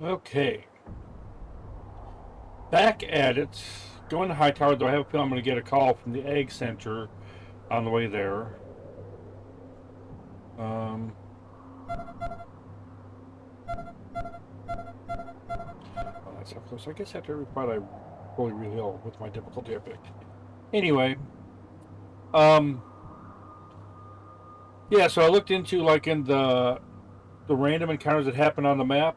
Okay. Back at it. Going to Hightower, though I have a feeling I'm going to get a call from the Egg Center on the way there. Oh, that's how close. I guess after every fight I roll really ill with my difficulty I picked. Anyway. Yeah, so I looked into, like, in the random encounters that happen on the map.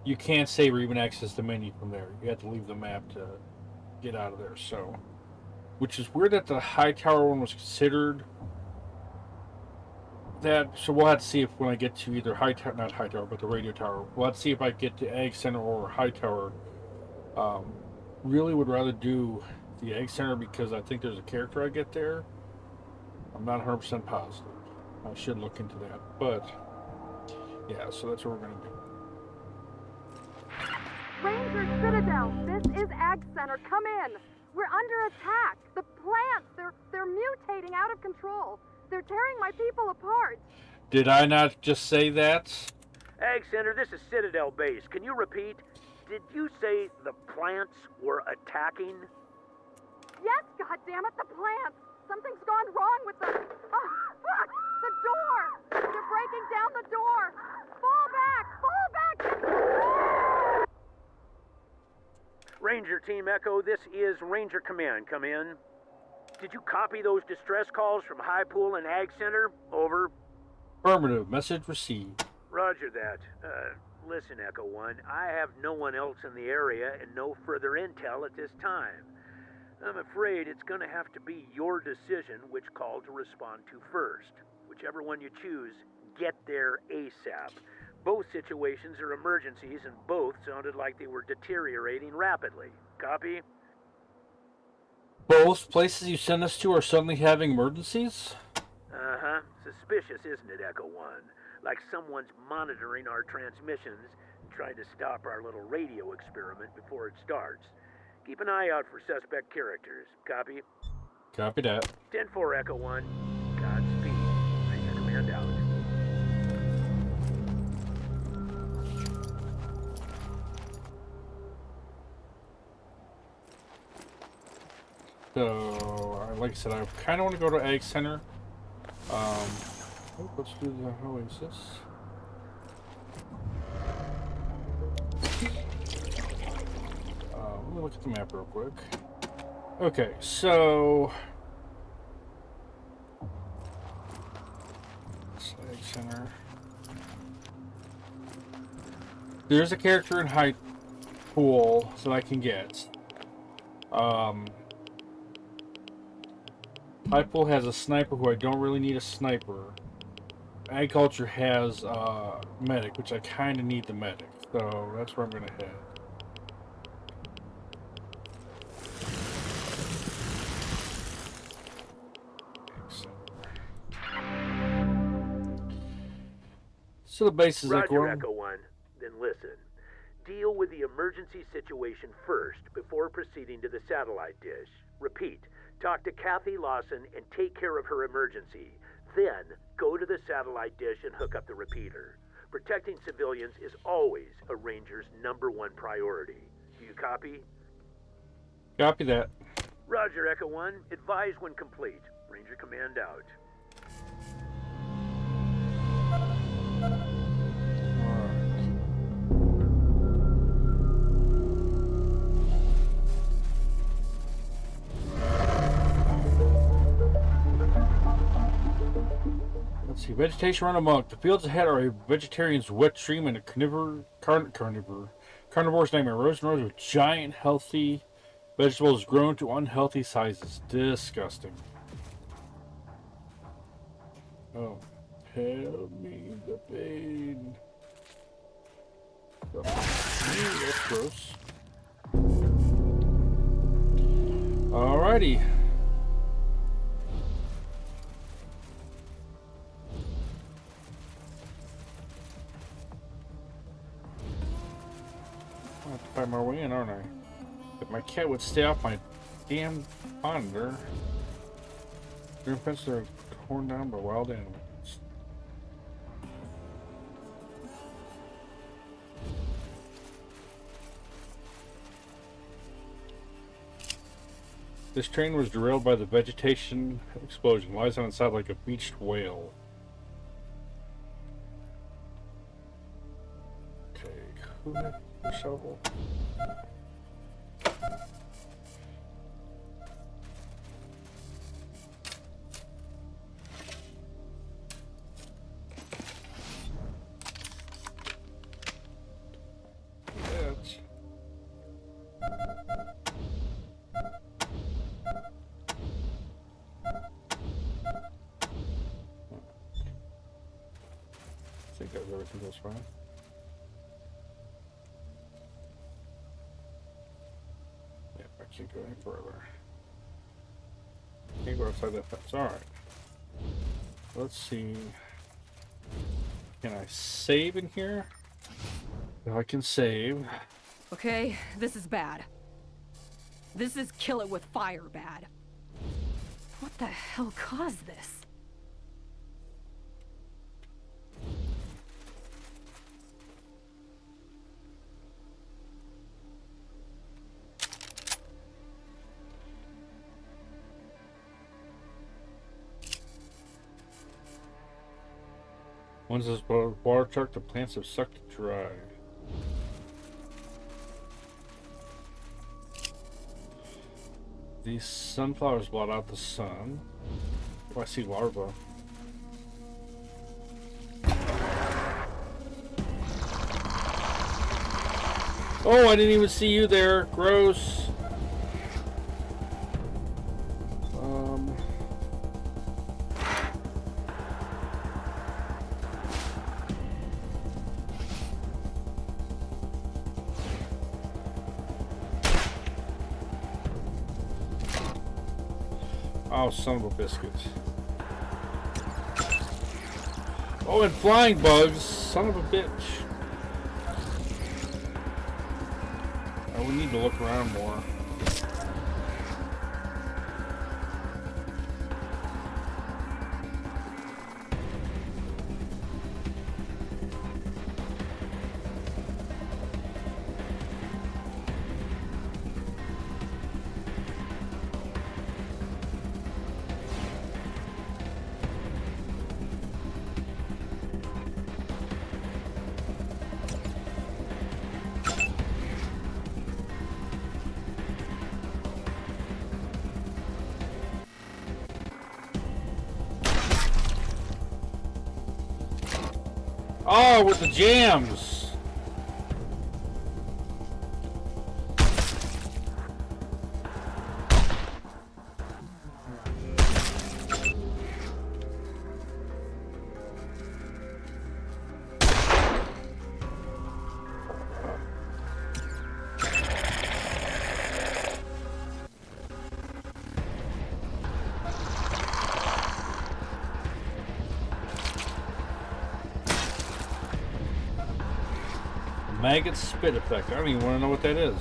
You can't save or even access the menu from there. You have to leave the map to get out of there. So, which is weird that the Hightower one was considered that. So we'll have to see if when I get to either not Hightower, but the radio tower. We'll have to see if I get to Egg Center or Hightower. Really would rather do the Egg Center because I think there's a character I get there. I'm not 100% positive. I should look into that, but yeah. So that's what we're gonna do. Ranger Citadel, this is Ag Center. Come in. We're under attack. The plants, they're mutating out of control. They're tearing my people apart. Did I not just say that? Ag Center, this is Citadel Base. Can you repeat? Did you say the plants were attacking? Yes, goddammit, the plants. Something's gone wrong with the... Oh, fuck! The door! They're breaking down the door! Fall back! Fall back! Ranger Team Echo, this is Ranger Command. Come in. Did you copy those distress calls from High Pool and Ag Center? Over. Affirmative. Message received. Roger that. Listen, Echo 1, I have no one else in the area and no further intel at this time. I'm afraid it's going to have to be your decision which call to respond to first. Whichever one you choose, get there ASAP. Both situations are emergencies and both sounded like they were deteriorating rapidly. Copy? Both places you send us to are suddenly having emergencies? Uh-huh. Suspicious, isn't it, Echo 1? Like someone's monitoring our transmissions and trying to stop our little radio experiment before it starts. Keep an eye out for suspect characters. Copy? Copy that. 10-4, Echo 1. Godspeed. Ranger Command out. So, like I said, I kind of want to go to Egg Center. Let's do the Oasis. Let me look at the map real quick. Okay, so Egg Center. There's a character in High Pool that I can get. High Pool has a sniper who I don't really need a sniper. Agriculture has medic, which I kind of need the medic, so that's where I'm going to head. So the base is like Roger, Echo 1. Then listen. Deal with the emergency situation first before proceeding to the satellite dish. Repeat. Talk to Kathy Lawson and take care of her emergency. Then, go to the satellite dish and hook up the repeater. Protecting civilians is always a Ranger's #1 priority. Do you copy? Copy that. Roger, Echo 1. Advise when complete. Ranger Command out. Let's see. Vegetation run amok. The fields ahead are a vegetarian's wet dream and a carnivore's nightmare. Rows and rows of giant, healthy vegetables grown to unhealthy sizes. Disgusting. Oh, tell me the pain. Oh, that's gross. Alrighty. I'll have to find my way in, aren't I? If my cat would stay off my damn monitor. Green fences are torn down by wild animals. This train was derailed by the vegetation explosion. Lies on its side like a beached whale. Okay, who had the shovel? That's... I think everything goes fine. Yep, I can't go any further. Can't go outside that fence. Alright. Let's see. Can I save in here? If I can save. Okay, this is bad. This is kill it with fire bad. What the hell caused this? Once this water truck, the plants have sucked it dry. These sunflowers blot out the sun. Oh, I see larvae. Oh, I didn't even see you there. Gross. Oh, son of a biscuit. Oh, and flying bugs. Son of a bitch. Oh, we need to look around more. Oh, with the jams. Maggot spit effect. I don't even want to know what that is.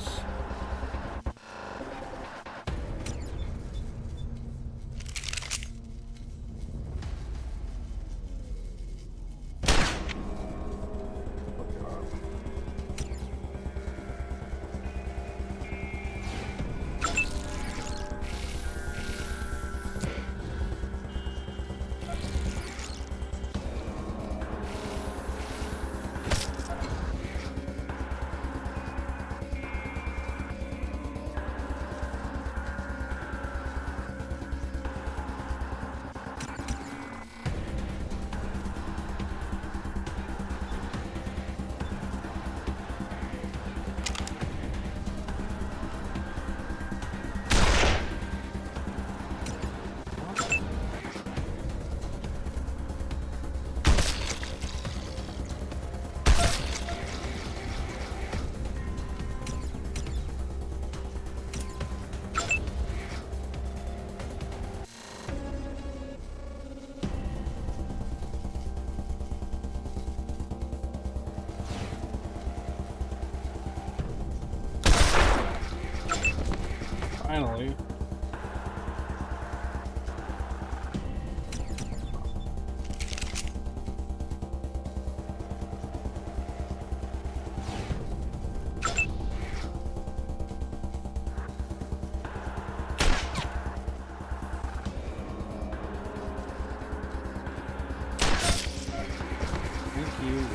you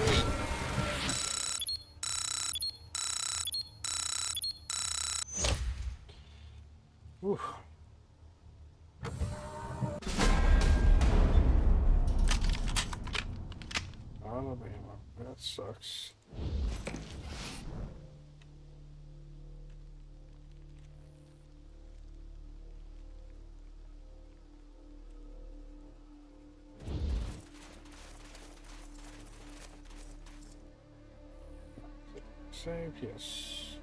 will. Oof. Alabama. That sucks. Save, yes.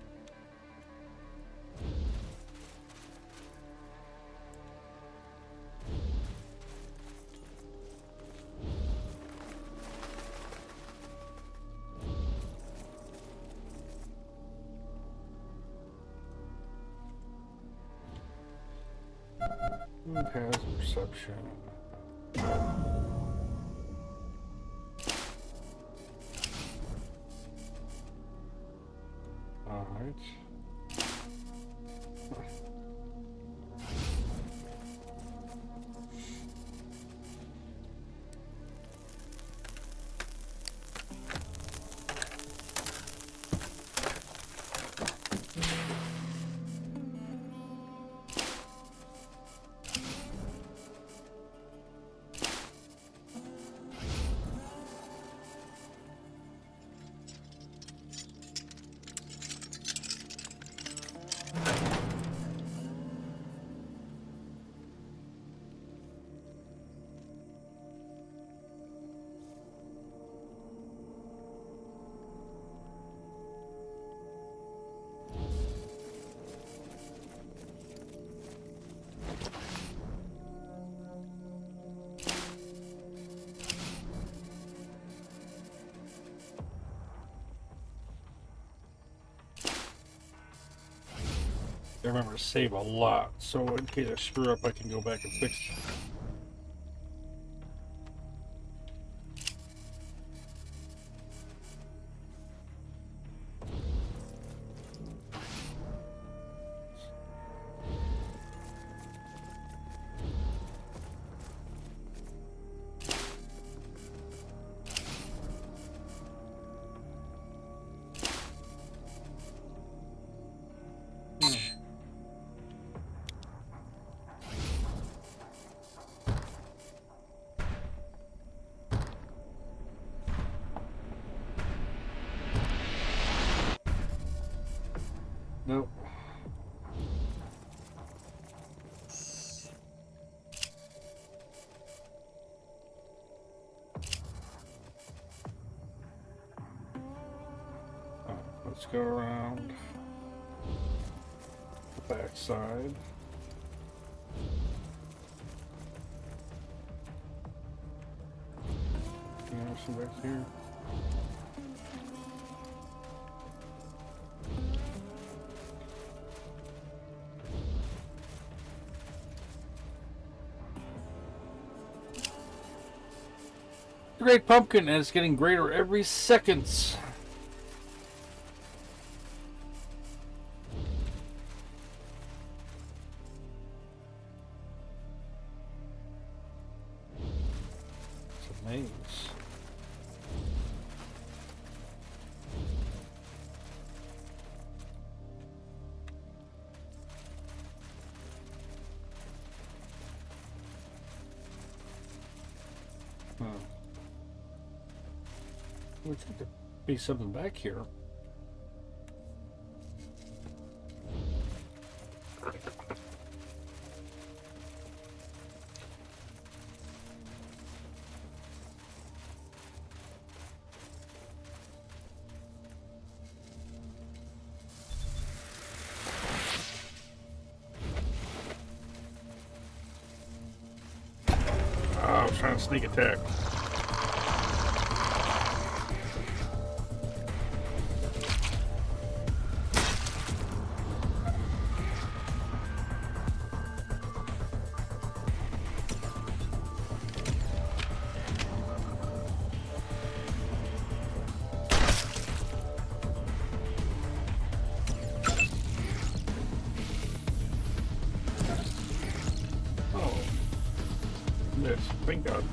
Who has perception? Alright. I remember to save a lot, so in case I screw up, I can go back and fix it. Nope. Let's go around the back side. Some back here. Great pumpkin, and it's getting greater every second. It's a maze. Huh. Looks like there'd be something back here. Oh, I was trying to sneak attack. Thank God.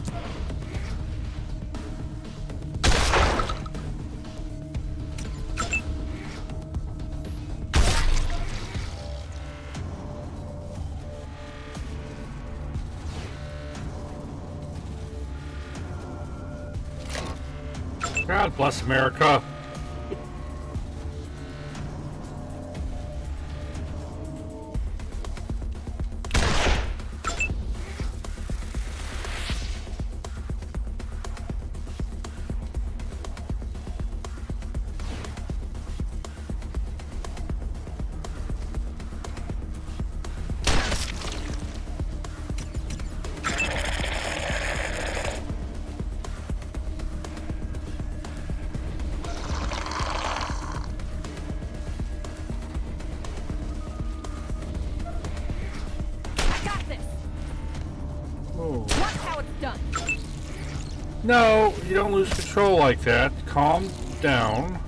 God bless America. Watch how it's done. No, you don't lose control like that. Calm down.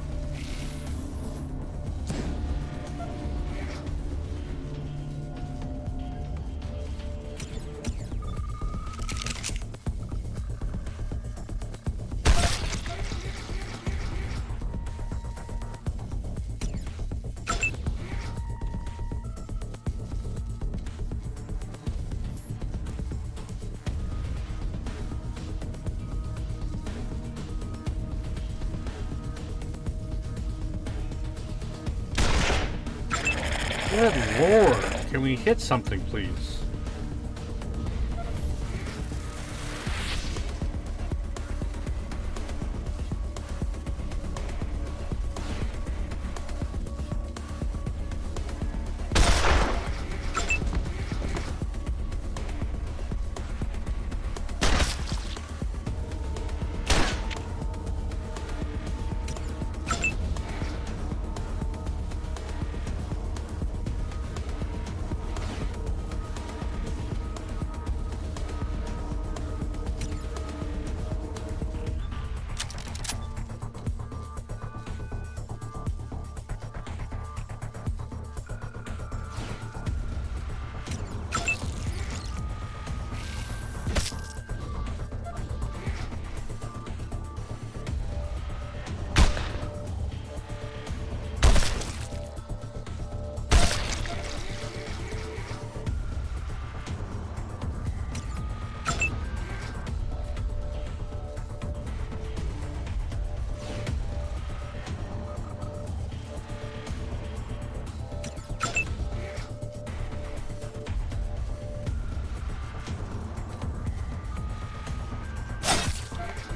Good Lord. Can we hit something, please?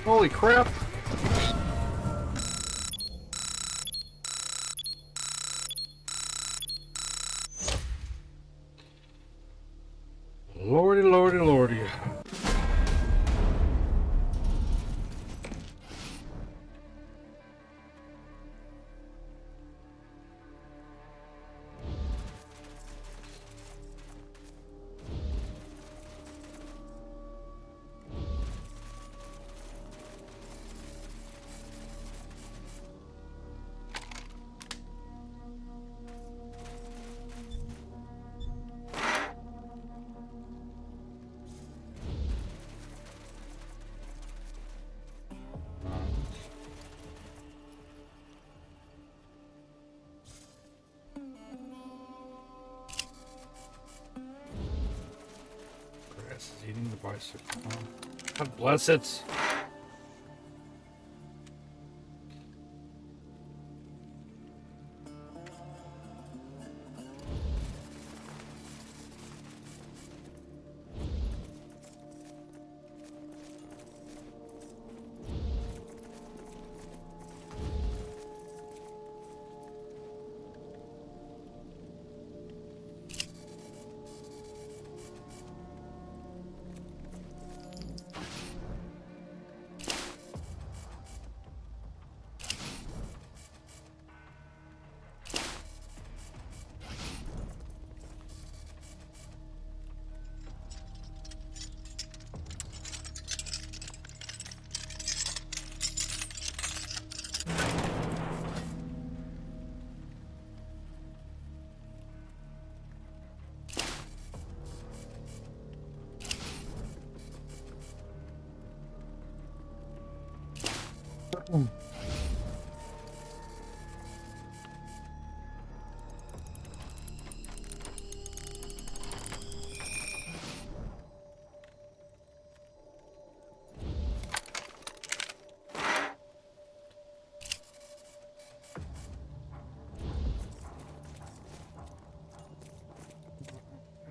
Holy crap! Lordy, lordy, lordy. Grass is eating the bicycle. God bless it.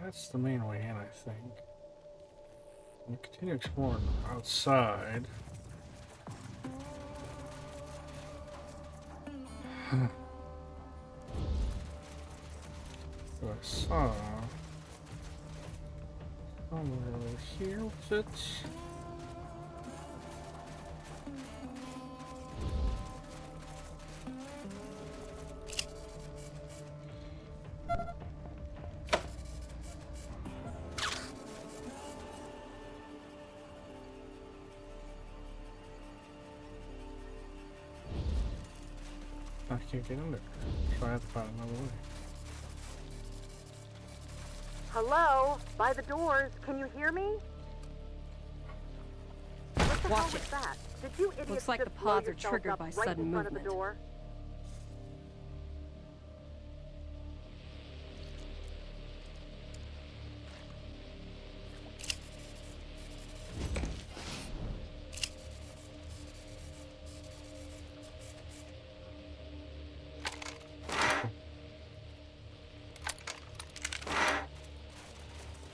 That's the main way in, I think. We continue exploring outside. So I saw somewhere over here. Was it? I can't get in there, so I have to find another way. Hello? By the doors. Can you hear me? What the hell Watch was it. that? Did you idiots Looks like just the blow pods are yourselves triggered up by right sudden in front of the movement. door?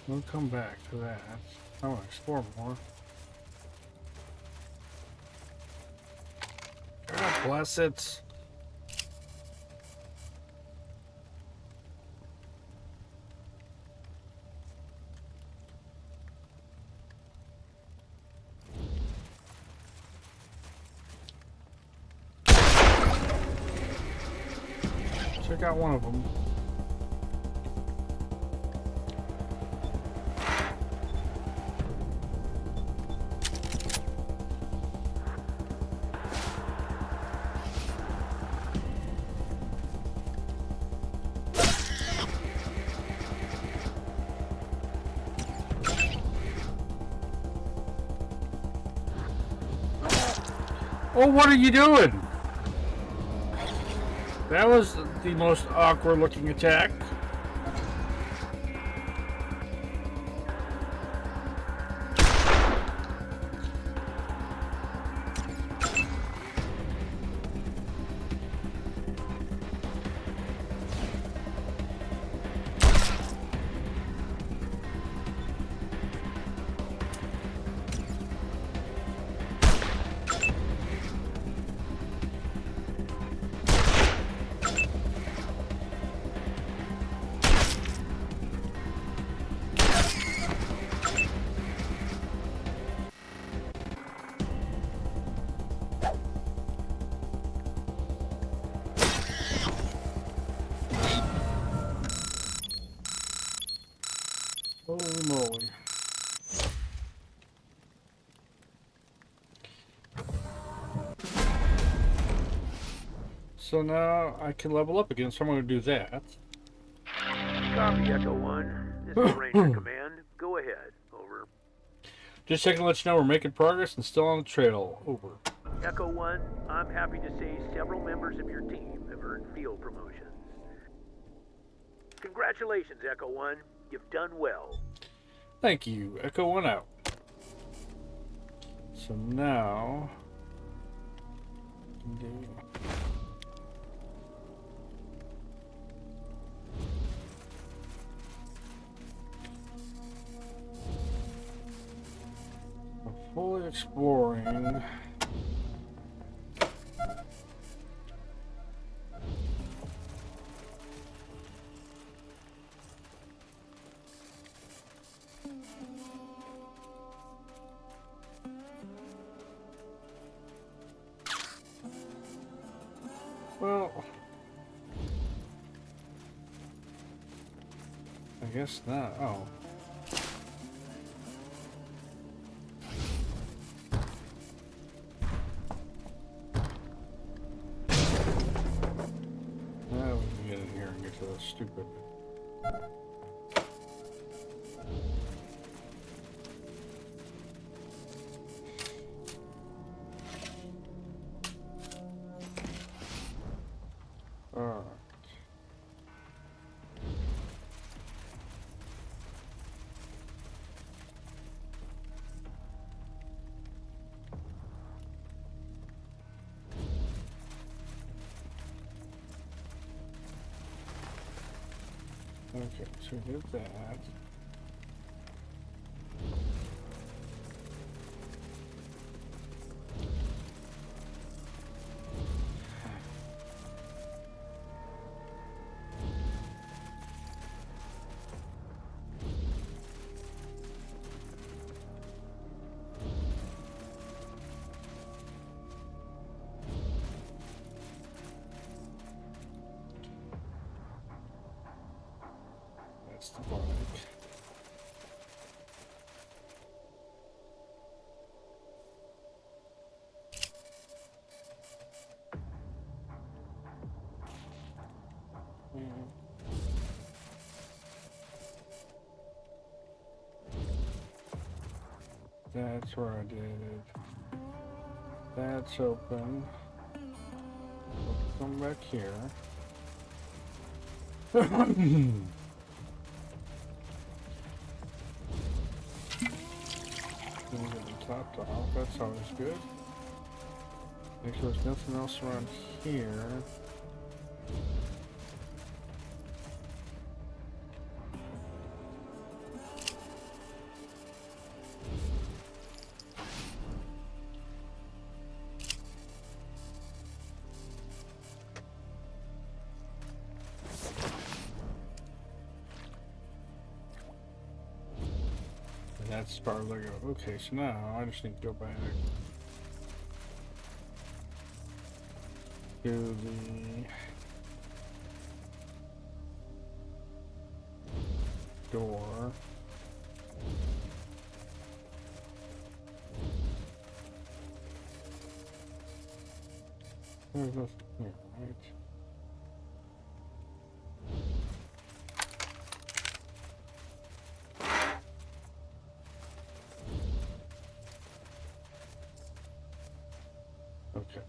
We'll come back to that. I want to explore more. God bless it. Check out one of them. Oh, what are you doing? That was the most awkward looking attack. Holy moly. So now I can level up again, so I'm going to do that. Copy, Echo 1. This is Ranger Command. Go ahead. Over. Just checking to let you know we're making progress and still on the trail. Over. Echo 1, I'm happy to say several members of your team have earned field promotions. Congratulations, Echo 1. You've done well. Thank you. Echo 1 out. So now... we're fully exploring... Well, I guess not. Oh. Now we can get in here and get to the stupid. Alright. Okay, so we did that. That's the bike. That's where I did it. That's open. Come back here. Get the top off. That's always good. Make sure there's nothing else around here. That's part of Lego. Okay, so now I just need to go back to the door. There's nothing here, right? Okay.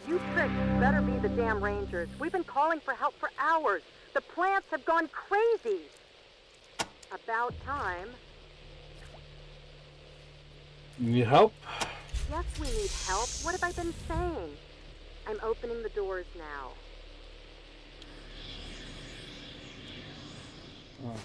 You pricks better be the damn Rangers. We've been calling for help for hours. The plants have gone crazy. About time. Need help? Yes, we need help. What have I been saying? I'm opening the doors now. Oh.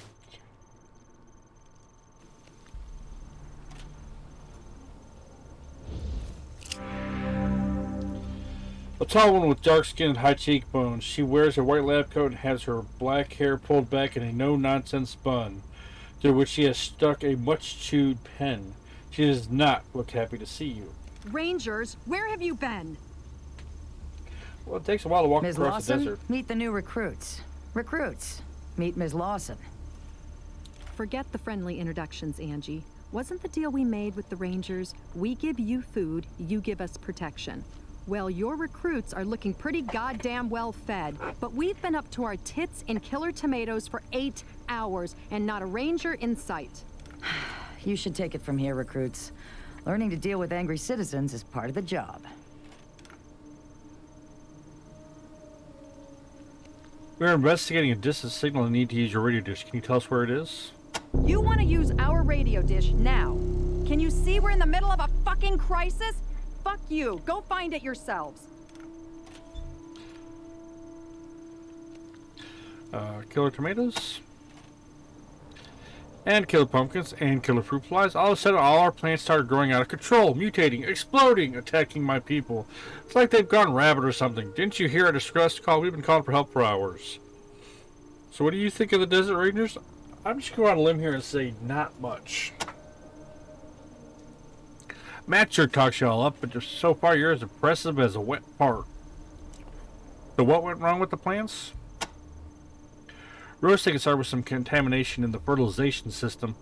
A tall woman with dark skin and high cheekbones. She wears a white lab coat and has her black hair pulled back in a no-nonsense bun, through which she has stuck a much-chewed pen. She does not look happy to see you. Rangers, where have you been? Well, it takes a while to walk Ms. across Lawson, the desert. meet the new recruits. Recruits, meet Ms. Lawson. Forget the friendly introductions, Angie. Wasn't the deal we made with the Rangers, we give you food, you give us protection? Well, your recruits are looking pretty goddamn well fed, but we've been up to our tits in killer tomatoes for 8 hours, and not a Ranger in sight. You should take it from here, recruits. Learning to deal with angry citizens is part of the job. We're investigating a distant signal and need to use your radio dish. Can you tell us where it is? You want to use our radio dish now? Can you see we're in the middle of a fucking crisis? Fuck you. Go find it yourselves. Killer tomatoes. And killer pumpkins and killer fruit flies. All of a sudden, all our plants started growing out of control, mutating, exploding, attacking my people. It's like they've gone rabid or something. Didn't you hear a distress call? We've been calling for help for hours. So what do you think of the Desert Rangers? I'm just going on a limb here and say not much. Matt sure talks you all up, but just so far you're as impressive as a wet fart. So what went wrong with the plants? Rose thinks it started with some contamination in the fertilization system.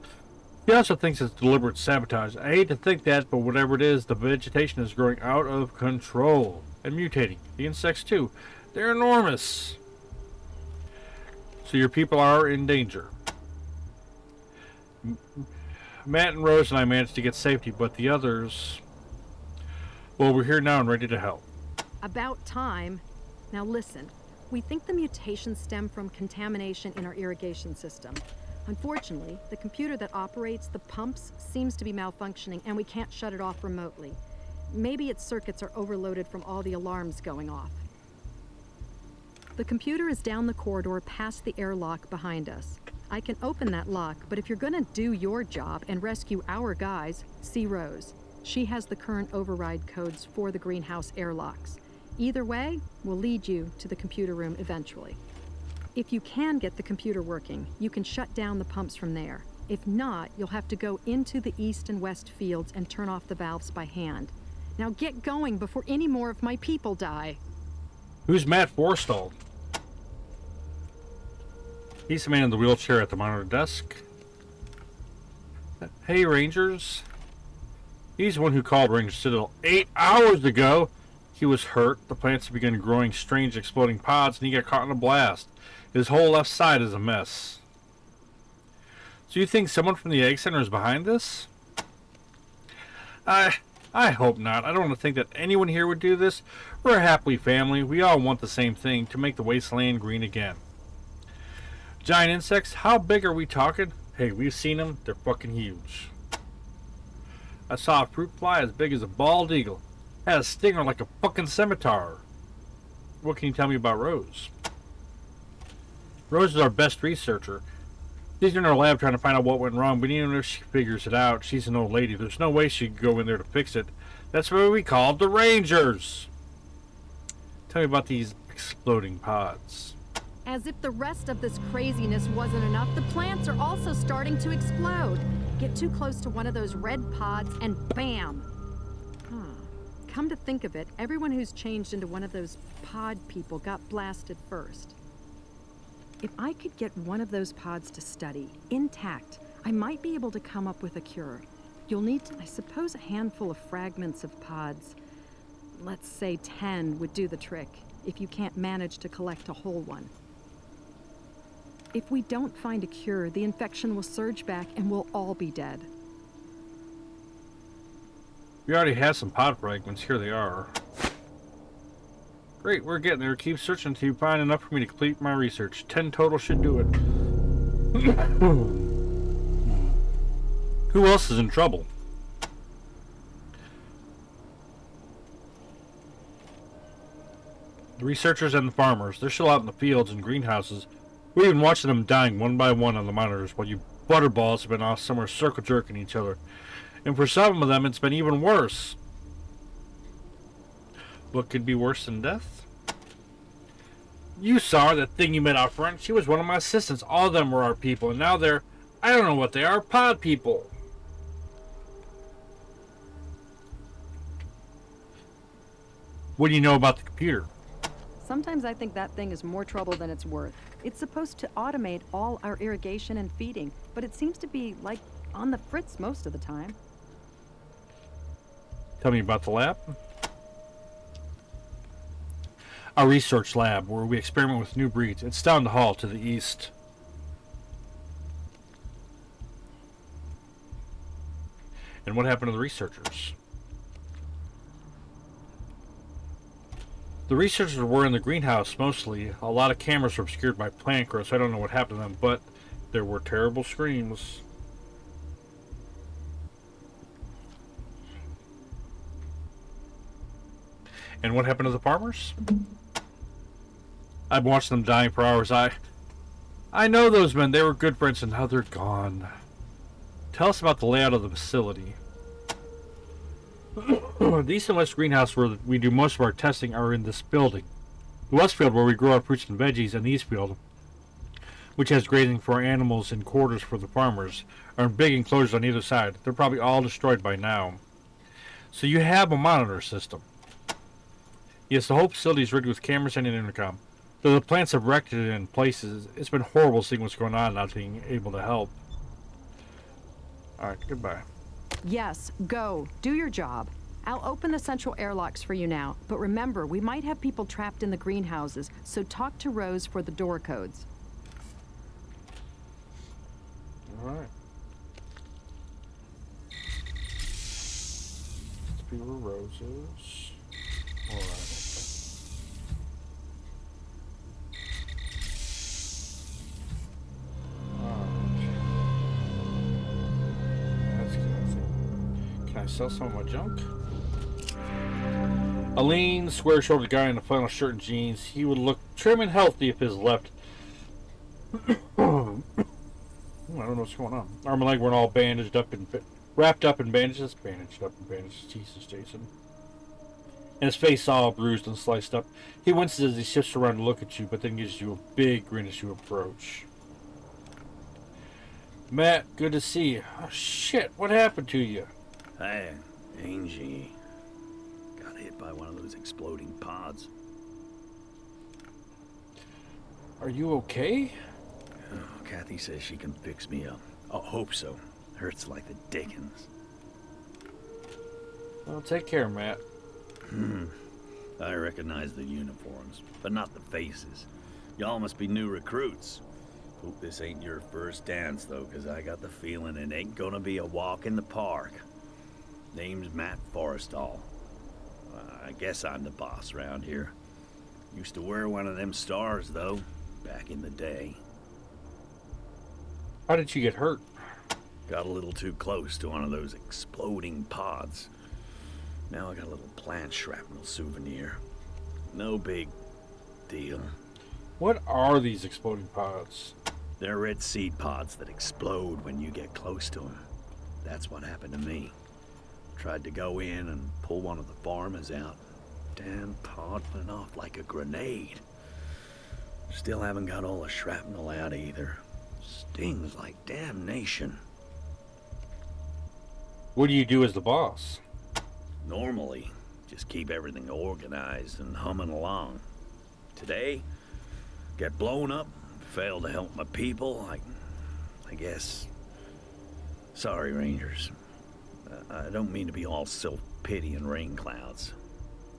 He also thinks it's deliberate sabotage. I hate to think that, but whatever it is, the vegetation is growing out of control and mutating. The insects too. They're enormous. So your people are in danger. Matt and Rose and I managed to get safety, but the others... Well, we're here now and ready to help. About time. Now listen, we think the mutations stem from contamination in our irrigation system. Unfortunately, the computer that operates the pumps seems to be malfunctioning and we can't shut it off remotely. Maybe its circuits are overloaded from all the alarms going off. The computer is down the corridor past the airlock behind us. I can open that lock, but if you're gonna do your job and rescue our guys, see Rose. She has the current override codes for the greenhouse airlocks. Either way, we'll lead you to the computer room eventually. If you can get the computer working, you can shut down the pumps from there. If not, you'll have to go into the east and west fields and turn off the valves by hand. Now get going before any more of my people die. Who's Matt Forstall? He's the man in the wheelchair at the monitor desk. Hey, Rangers. He's the one who called Ranger Citadel 8 hours ago. He was hurt. The plants began growing strange exploding pods, and he got caught in a blast. His whole left side is a mess. So you think someone from the Egg Center is behind this? I hope not. I don't want to think that anyone here would do this. We're a happy family. We all want the same thing, to make the wasteland green again. Giant insects? How big are we talking? Hey, we've seen them. They're fucking huge. I saw a fruit fly as big as a bald eagle. Had a stinger like a fucking scimitar. What can you tell me about Rose? Rose is our best researcher. She's in our lab trying to find out what went wrong, but even if she figures it out, she's an old lady. There's no way she could go in there to fix it. That's why we called the Rangers. Tell me about these exploding pods. As if the rest of this craziness wasn't enough, the plants are also starting to explode. Get too close to one of those red pods and bam! Come to think of it, everyone who's changed into one of those pod people got blasted first. If I could get one of those pods to study, intact, I might be able to come up with a cure. You'll need, I suppose, a handful of fragments of pods. Let's say 10 would do the trick, if you can't manage to collect a whole one. If we don't find a cure, the infection will surge back and we'll all be dead. We already have some pod fragments. Here they are. Great, we're getting there. Keep searching until you find enough for me to complete my research. 10 total should do it. Who else is in trouble? The researchers and the farmers. They're still out in the fields and greenhouses. We've been watching them dying one by one on the monitors while you butterballs have been off somewhere circle jerking each other. And for some of them, it's been even worse. What could be worse than death? You saw her, that thing you met out front. She was one of my assistants. All of them were our people, and now they're, I don't know what they are, pod people. What do you know about the computer? Sometimes I think that thing is more trouble than it's worth. It's supposed to automate all our irrigation and feeding, but it seems to be, like, on the fritz most of the time. Tell me about the lab. Our research lab, where we experiment with new breeds. It's down the hall to the east. And what happened to the researchers? The researchers were in the greenhouse mostly. A lot of cameras were obscured by plant growth, so I don't know what happened to them, but there were terrible screams. And what happened to the farmers? I've watched them dying for hours. I know those men. They were good friends, and now they're gone. Tell us about the layout of the facility. The east and west greenhouse where we do most of our testing are in this building. The west field where we grow our fruits and veggies, and the east field, which has grazing for our animals and quarters for the farmers, are in big enclosures on either side. They're probably all destroyed by now. So you have a monitor system. Yes, the whole facility is rigged with cameras and an intercom. Though the plants have wrecked it in places, it's been horrible seeing what's going on and not being able to help. Alright, goodbye. Yes, go. Do your job. I'll open the central airlocks for you now, but remember, we might have people trapped in the greenhouses, so talk to Rose for the door codes. Alright. closes. Alright. That's good, I think. Can I sell some of my junk? A lean, square-shouldered guy in a flannel shirt and jeans. He would look trim and healthy if his left. I don't know what's going on. Arm and leg weren't all bandaged up and wrapped up in bandages. Bandaged up in bandages. Jesus, Jason. And his face all bruised and sliced up. He winces as he shifts around to look at you, but then gives you a big grin as you approach. Matt, good to see you. Oh, shit, what happened to you? Hey, Angie. Got hit by one of those exploding pods. Are you okay? Oh, Kathy says she can fix me up. I hope so. Hurts like the dickens. Well, take care, Matt. I recognize the uniforms, but not the faces. Y'all must be new recruits. Hope this ain't your first dance, though, 'cause I got the feeling it ain't gonna be a walk in the park. Name's Matt Forrestall. I guess I'm the boss around here. Used to wear one of them stars, though, back in the day. How did you get hurt? Got a little too close to one of those exploding pods. Now I got a little plant shrapnel souvenir. No big deal. What are these exploding pods? They're red seed pods that explode when you get close to them. That's what happened to me. Tried to go in and pull one of the farmers out. Damn pod went off like a grenade. Still haven't got all the shrapnel out either. Stings like damnation. What do you do as the boss? Normally, just keep everything organized and humming along. Today, get blown up, fail to help my people, I guess. Sorry, Rangers. I don't mean to be all self-pity and rain clouds.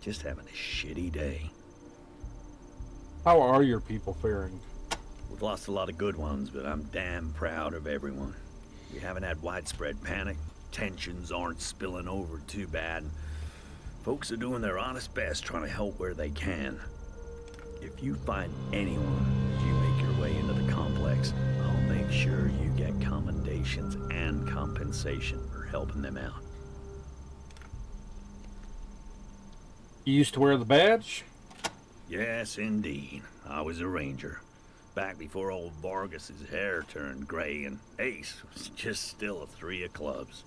Just having a shitty day. How are your people faring? We've lost a lot of good ones, but I'm damn proud of everyone. We haven't had widespread panic. Tensions aren't spilling over too bad. Folks are doing their honest best trying to help where they can. If you find anyone as you make your way into the complex, I'll make sure you get commendations and compensation for helping them out. You used to wear the badge? Yes, indeed. I was a ranger. Back before old Vargas's hair turned gray and Ace was just still a 3 of clubs.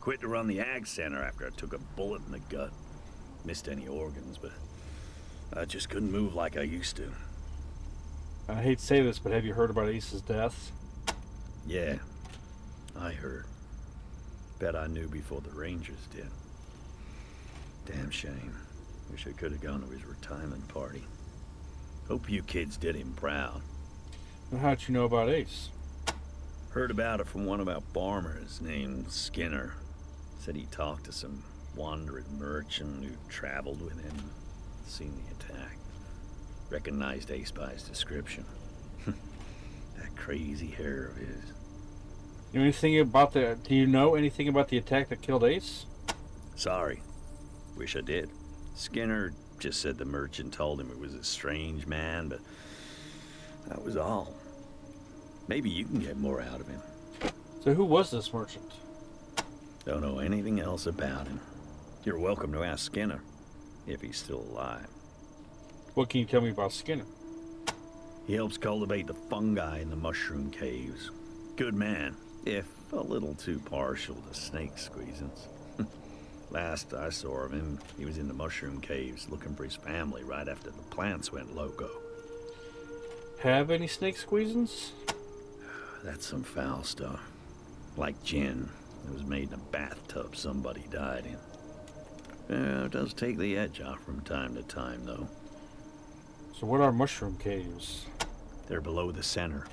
Quit to run the ag center after I took a bullet in the gut. Missed any organs, but I just couldn't move like I used to. I hate to say this, but have you heard about Ace's death? Yeah, I heard. Bet I knew before the Rangers did. Damn shame. Wish I could have gone to his retirement party. Hope you kids did him proud. And how'd you know about Ace? Heard about it from one of our farmers named Skinner. Said he talked to some wandering merchant who traveled with him, seen the attack. Recognized Ace by his description. That crazy hair of his. Do you know anything about the attack that killed Ace? Sorry. Wish I did. Skinner just said the merchant told him it was a strange man, but that was all. Maybe you can get more out of him. So who was this merchant? Don't know anything else about him. You're welcome to ask Skinner, if he's still alive. What can you tell me about Skinner? He helps cultivate the fungi in the mushroom caves. Good man, if a little too partial to snake squeezins. Last I saw of him, he was in the mushroom caves looking for his family right after the plants went loco. Have any snake squeezins? That's some foul stuff. Like gin that was made in a bathtub somebody died in. It does take the edge off from time to time, though. So what are mushroom caves? They're below the center.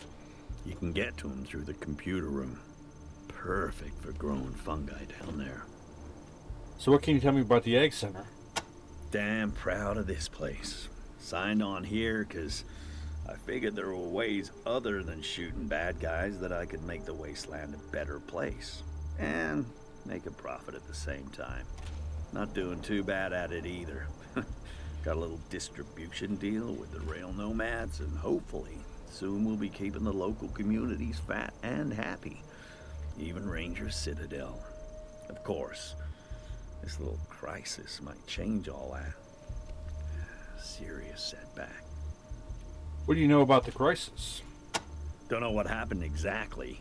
You can get to them through the computer room. Perfect for growing fungi down there. So what can you tell me about the Egg Center? Damn proud of this place. Signed on here because I figured there were ways other than shooting bad guys that I could make the Wasteland a better place. And make a profit at the same time. Not doing too bad at it either. Got a little distribution deal with the rail nomads, and hopefully soon we'll be keeping the local communities fat and happy. Even Ranger Citadel. Of course, this little crisis might change all that. Serious setback. What do you know about the crisis? Don't know what happened exactly.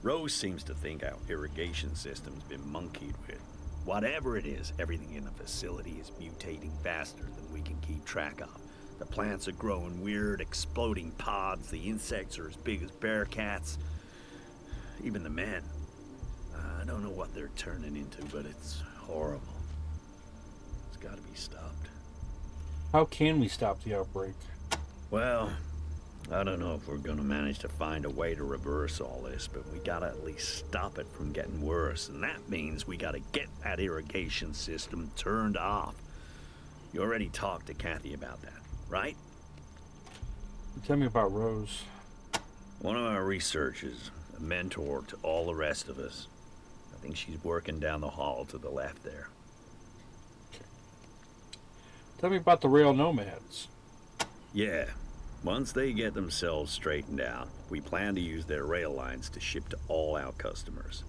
Rose seems to think our irrigation system's been monkeyed with. Whatever it is, everything in the facility is mutating faster than we can keep track of. The plants are growing weird, exploding pods. The insects are as big as bear cats. Even the men. I don't know what they're turning into, but it's horrible. It's gotta be stopped. How can we stop the outbreak? Well, I don't know if we're gonna manage to find a way to reverse all this, but we gotta at least stop it from getting worse, and that means we gotta get that irrigation system turned off. You already talked to Kathy about that, right? Tell me about Rose. One of our researchers, a mentor to all the rest of us. I think she's working down the hall to the left there. Tell me about the rail nomads. Yeah. Once they get themselves straightened out, we plan to use their rail lines to ship to all our customers.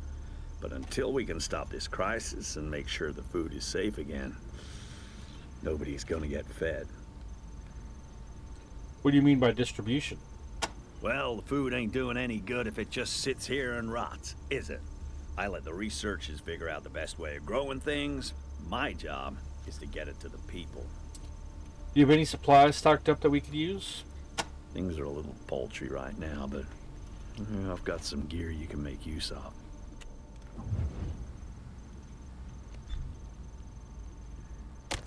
But until we can stop this crisis and make sure the food is safe again, nobody's gonna get fed. What do you mean by distribution? Well, the food ain't doing any good if it just sits here and rots, is it? I let the researchers figure out the best way of growing things. My job is to get it to the people. Do you have any supplies stocked up that we could use? Things are a little paltry right now, but I've got some gear you can make use of.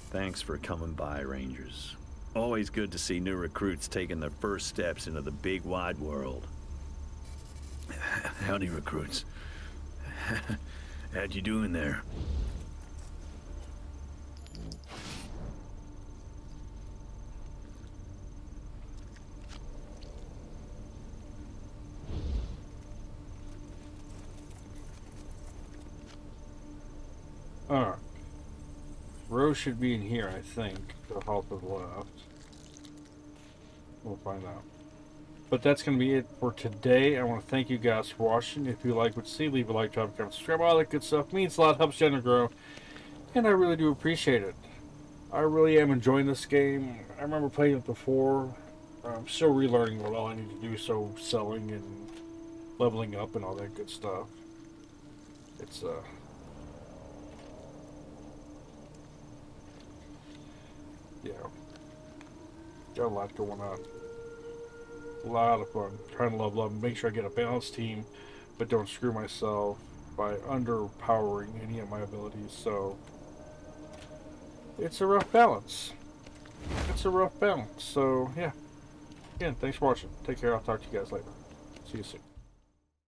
Thanks for coming by, Rangers. Always good to see new recruits taking their first steps into the big wide world. Howdy, recruits. How'd you doing there? Alright. Rose should be in here, I think. The hall to the left. We'll find out. But that's going to be it for today. I want to thank you guys for watching. If you like what you see, leave a like, drop a comment, subscribe, all that good stuff. It means a lot, helps channel grow. And I really do appreciate it. I really am enjoying this game. I remember playing it before. I'm still relearning what all I need to do, so selling and leveling up and all that good stuff. It's yeah, got a lot going on. A lot of fun trying to level up and make sure I get a balanced team, but don't screw myself by underpowering any of my abilities. So it's a rough balance. So yeah, again, thanks for watching. Take care. I'll talk to you guys later. See you soon.